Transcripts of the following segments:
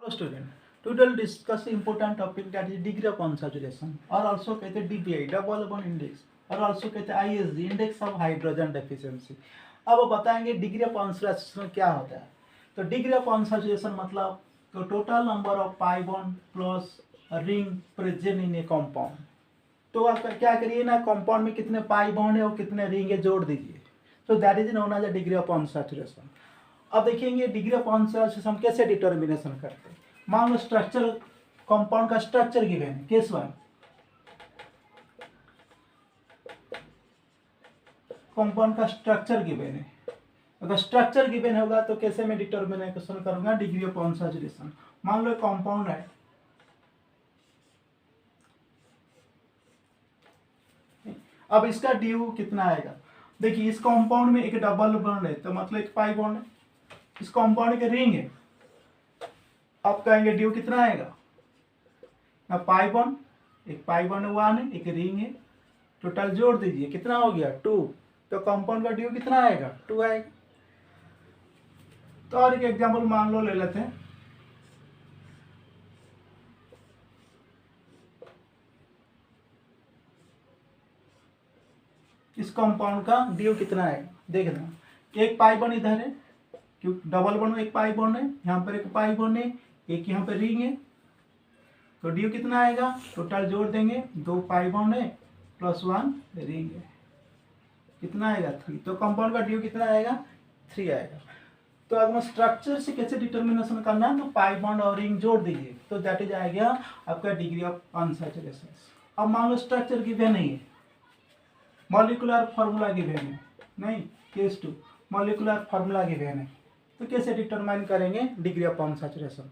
Hello student, today we'll discuss important topic that is degree of unsaturation or also कहते हैं DBI double bond index और also कहते हैं ISD index of hydrogen deficiency। अब वो बताएंगे डिग्री ऑफ अनसैचुरेशन क्या होता है। तो डिग्री ऑफ अनसैचुरेशन मतलब तो total number of pi bond plus ring present in A compound. तो आप क्या करिए ना, कंपाउंड में कितने पाई बॉन्ड है और कितने रिंग है जोड़ दीजिए। तो that is known as a degree of unsaturation. अब देखेंगे डिग्री ऑफ अनसैचुरेशन हम कैसे डिटर्मिनेशन करते हैं। मान लो स्ट्रक्चर, कंपाउंड का स्ट्रक्चर गिवन है, केस वन कंपाउंड का स्ट्रक्चर गिवन है। अगर स्ट्रक्चर गिवन होगा तो कैसे मैं डिटर्मिनेशन करूंगा डिग्री ऑफ अनसैचुरेशन। मान लो कंपाउंड है, अब इसका ड्यू कितना आएगा। देखिए इस कंपाउंड में एक डबल बॉन्ड है तो मतलब एक पाई बॉन्ड है, इस कंपाउंड के रिंग है। अब कहेंगे ड्यू कितना आएगा ना, पाई बॉन्ड, एक पाई बॉन्ड वन है, एक रिंग है, टोटल जोड़ दीजिए कितना हो गया 2। तो कंपाउंड का ड्यू कितना आएगा 2 आएगा। तो और एक एग्जांपल मान लो ले लेते हैं। इस कंपाउंड का ड्यू कितना आएगा देख रहे हैं, एक पाई बॉन्ड इधर है, क्योंकि डबल बॉन्ड में एक पाई बॉन्ड है, यहाँ पर एक पाई बॉन्ड है, एक यहाँ पर रिंग है। तो ड्यू कितना आएगा, टोटल जोड़ देंगे 2 पाई बॉन्ड है प्लस 1 रिंग है, कितना आएगा 3। तो कंपाउंड का ड्यू कितना आएगा 3 आएगा। तो अगर स्ट्रक्चर से कैसे डिटर्मिनेशन करना है तो पाई बॉन्ड और रिंग जोड़ दीजिए, तो दैट इज आ गया आपका डिग्री ऑफ अनसैचुरेशन। अब मान लो स्ट्रक्चर गिवन नहीं है, मॉलिक्यूलर फार्मूला गिवन है, नहीं केस 2 मॉलिक्यूलर फार्मूला गिवन है, तो कैसे डिटरमाइन करेंगे डिग्री ऑफ अनसैचुरेशन।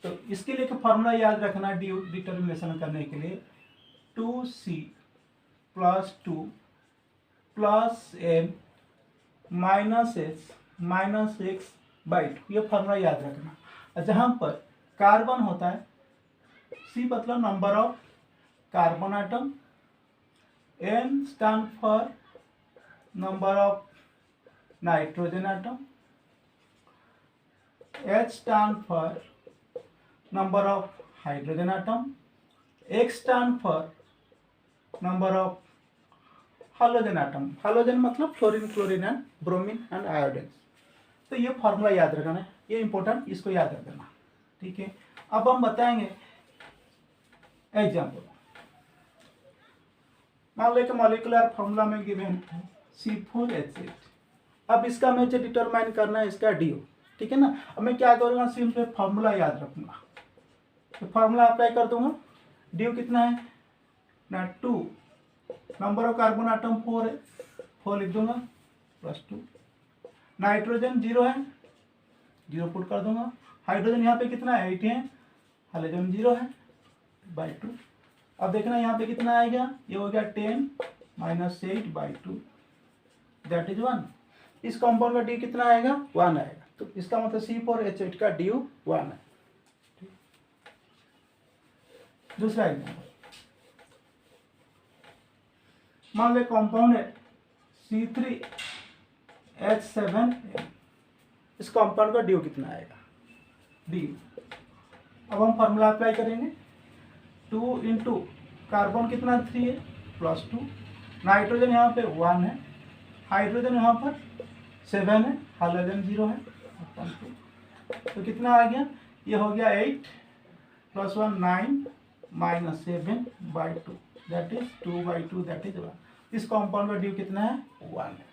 तो इसके लिए फार्मूला याद रखना डिटर्मिनेशन करने के लिए 2C + 2 + n - x-x/2, ये फार्मूला याद रखना। जहाँ पर कार्बन होता है, C मतलब number of carbon atom, N stand for number of nitrogen atom, H stand for number of hydrogen atom, X stand for number of hydrogen atom. Hydrogen मतलब fluorine, chlorine and bromine and iodine. तो ये formula याद रखना है, ये important, इसको याद रख देना, ठीक है। अब हम बताएंगे एग्जाम्पल। मान लो कि मॉलिक्यूलर फार्मूला में गिवन है C4H8। अब इसका मुझे डिटरमाइन करना है इसका ड्यू, ठीक है ना। अब मैं क्या करूँगा, सिंपल फार्मूला याद रखूंगा, तो फार्मूला अप्लाई कर दूंगा। ड्यू कितना है ना 2, नंबर ऑफ कार्बन आइटम 4 है, 4 लिख दूंगा +2, नाइट्रोजन 0 है, 0 पुट कर दूंगा, हाइड्रोजन यहाँ पे कितना है 8 है, हाइड्रोजन 0 है /2। अब देखना यहाँ पे कितना आएगा, ये हो गया 10 - 8/2 दैट इज 1। इस कंपाउंड का ड्यू कितना आएगा 1 आएगा। तो इसका मतलब C4H8 का ड्यू 1 है। दूसरा एग्जाम्पल, मान लो कंपाउंड है C3H7। इस कंपाउंड का ड्यू कितना आएगा ड्यू। अब हम फार्मूला अप्लाई करेंगे, 2 × कार्बन कितना 3 है +2, नाइट्रोजन यहाँ पे 1 है, हाइड्रोजन यहाँ पर 7 है, हाइड्रोजन 0 है, 2। तो कितना आ गया, ये हो गया 8 + 1 9 - 7/2 दैट इज 2/2 दैट इज 1। इस कंपाउंड का ड्यू कितना है 1 है।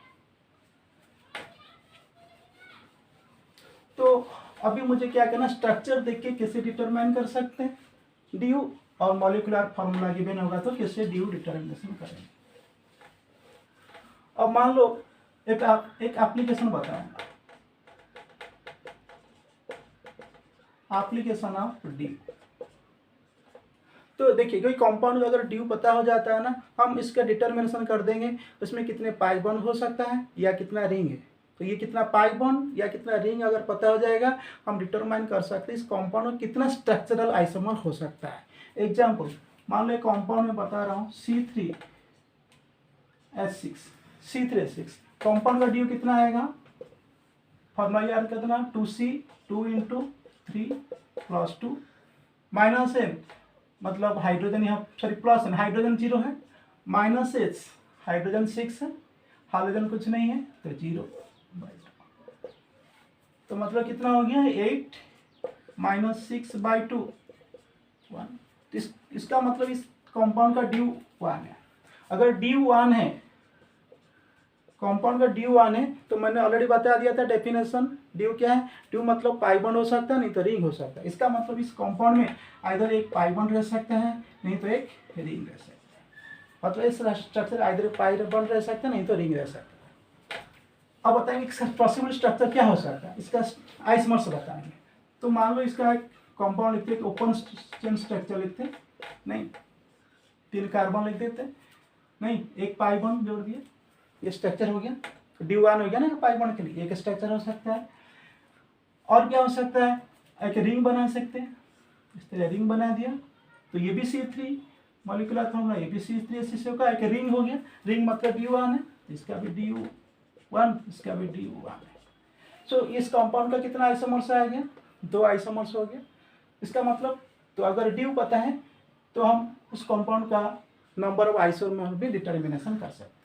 तो अभी मुझे क्या करना, स्ट्रक्चर देख के कैसे डिटरमाइन कर सकते हैं ड्यू, और मॉलिक्यूलर फार्मूला गिवन होगा तो कैसे ड्यू डिटरमिनेशन करेंगे। अब मान लो एक एप्लीकेशन बताऊंगा, एप्लीकेशन ऑफ ड्यू। तो देखिए कोई कंपाउंड का अगर ड्यू पता हो जाता है ना, हम इसका डिटरमिनेशन कर देंगे उसमें कितने पाई बॉन्ड हो सकता है या कितना रिंग है। तो ये कितना पाई बॉन्ड या कितना रिंग अगर पता हो जाएगा, हम डिटरमाइन कर सकते हैं इस कंपाउंड में कितना स्ट्रक्चरल आइसोमर हो सकता है। एग्जाम्पल, मान लो कंपाउंड में बता रहा हूँ C3H6 कंपाउंड का ड्यू कितना आएगा, फॉर्मूला याद कर देना 2C 2 × 3 +2 -n मतलब हाइड्रोजन यहाँ सॉरी प्लस n, हाइड्रोजन 0 है, -h हाइड्रोजन 6 है, हाइड्रोजन कुछ नहीं है तो 0 तो मतलब कितना हो गया 8 -6/2 1। इसका मतलब इस कंपाउंड का ड्यू 1 है। अगर ड्यू 1 है, कंपाउंड का ड्यू 1 है तो मैंने ऑलरेडी बता दिया था डेफिनेशन। ड्यू क्या है? ड्यू मतलब पाई बॉन्ड हो सकता है, नहीं तो रिंग हो सकता है। इसका मतलब इस कंपाउंड में आइदर एक पाई बॉन्ड रह सकता है, नहीं तो एक रिंग रह सकता है। मतलब इस स्ट्रक्चर आइदर पाई बॉन्ड रह सकता है, नहीं तो रिंग रह सकता है। अब बताएंगे इसका पॉसिबल स्ट्रक्चर क्या हो सकता है, इसका आइसोमर्स बताएंगे। तो मान लो इसका एक कंपाउंड लिखते, ओपन चेन स्ट्रक्चर लिखते, नहीं 3 कार्बन लिख देते, नहीं एक पाई बॉन्ड जोड़ दिए, ये स्ट्रक्चर हो गया। तो ड्यू 1 हो गया ना पाई बॉन्ड के लिए, एक स्ट्रक्चर हो सकता है। और क्या हो सकता है? एक रिंग बना सकते हैं, इस तरह रिंग बना दिया तो ये भी C3 मॉलिक्यूलर फॉर्मूला, ये भी C3H6 का एक रिंग हो गया। रिंग मतलब ड्यू 1 है, इसका भी ड्यू 1, इसका भी ड्यू 1 है। सो इस कंपाउंड का कितना आइसोमर्स आ गया? 2 आइसोमर्स हो गया। इसका मतलब तो अगर ड्यू पता है तो हम उस कंपाउंड का नंबर ऑफ आइसोमर भी डिटर्मिनेशन कर सकते हैं।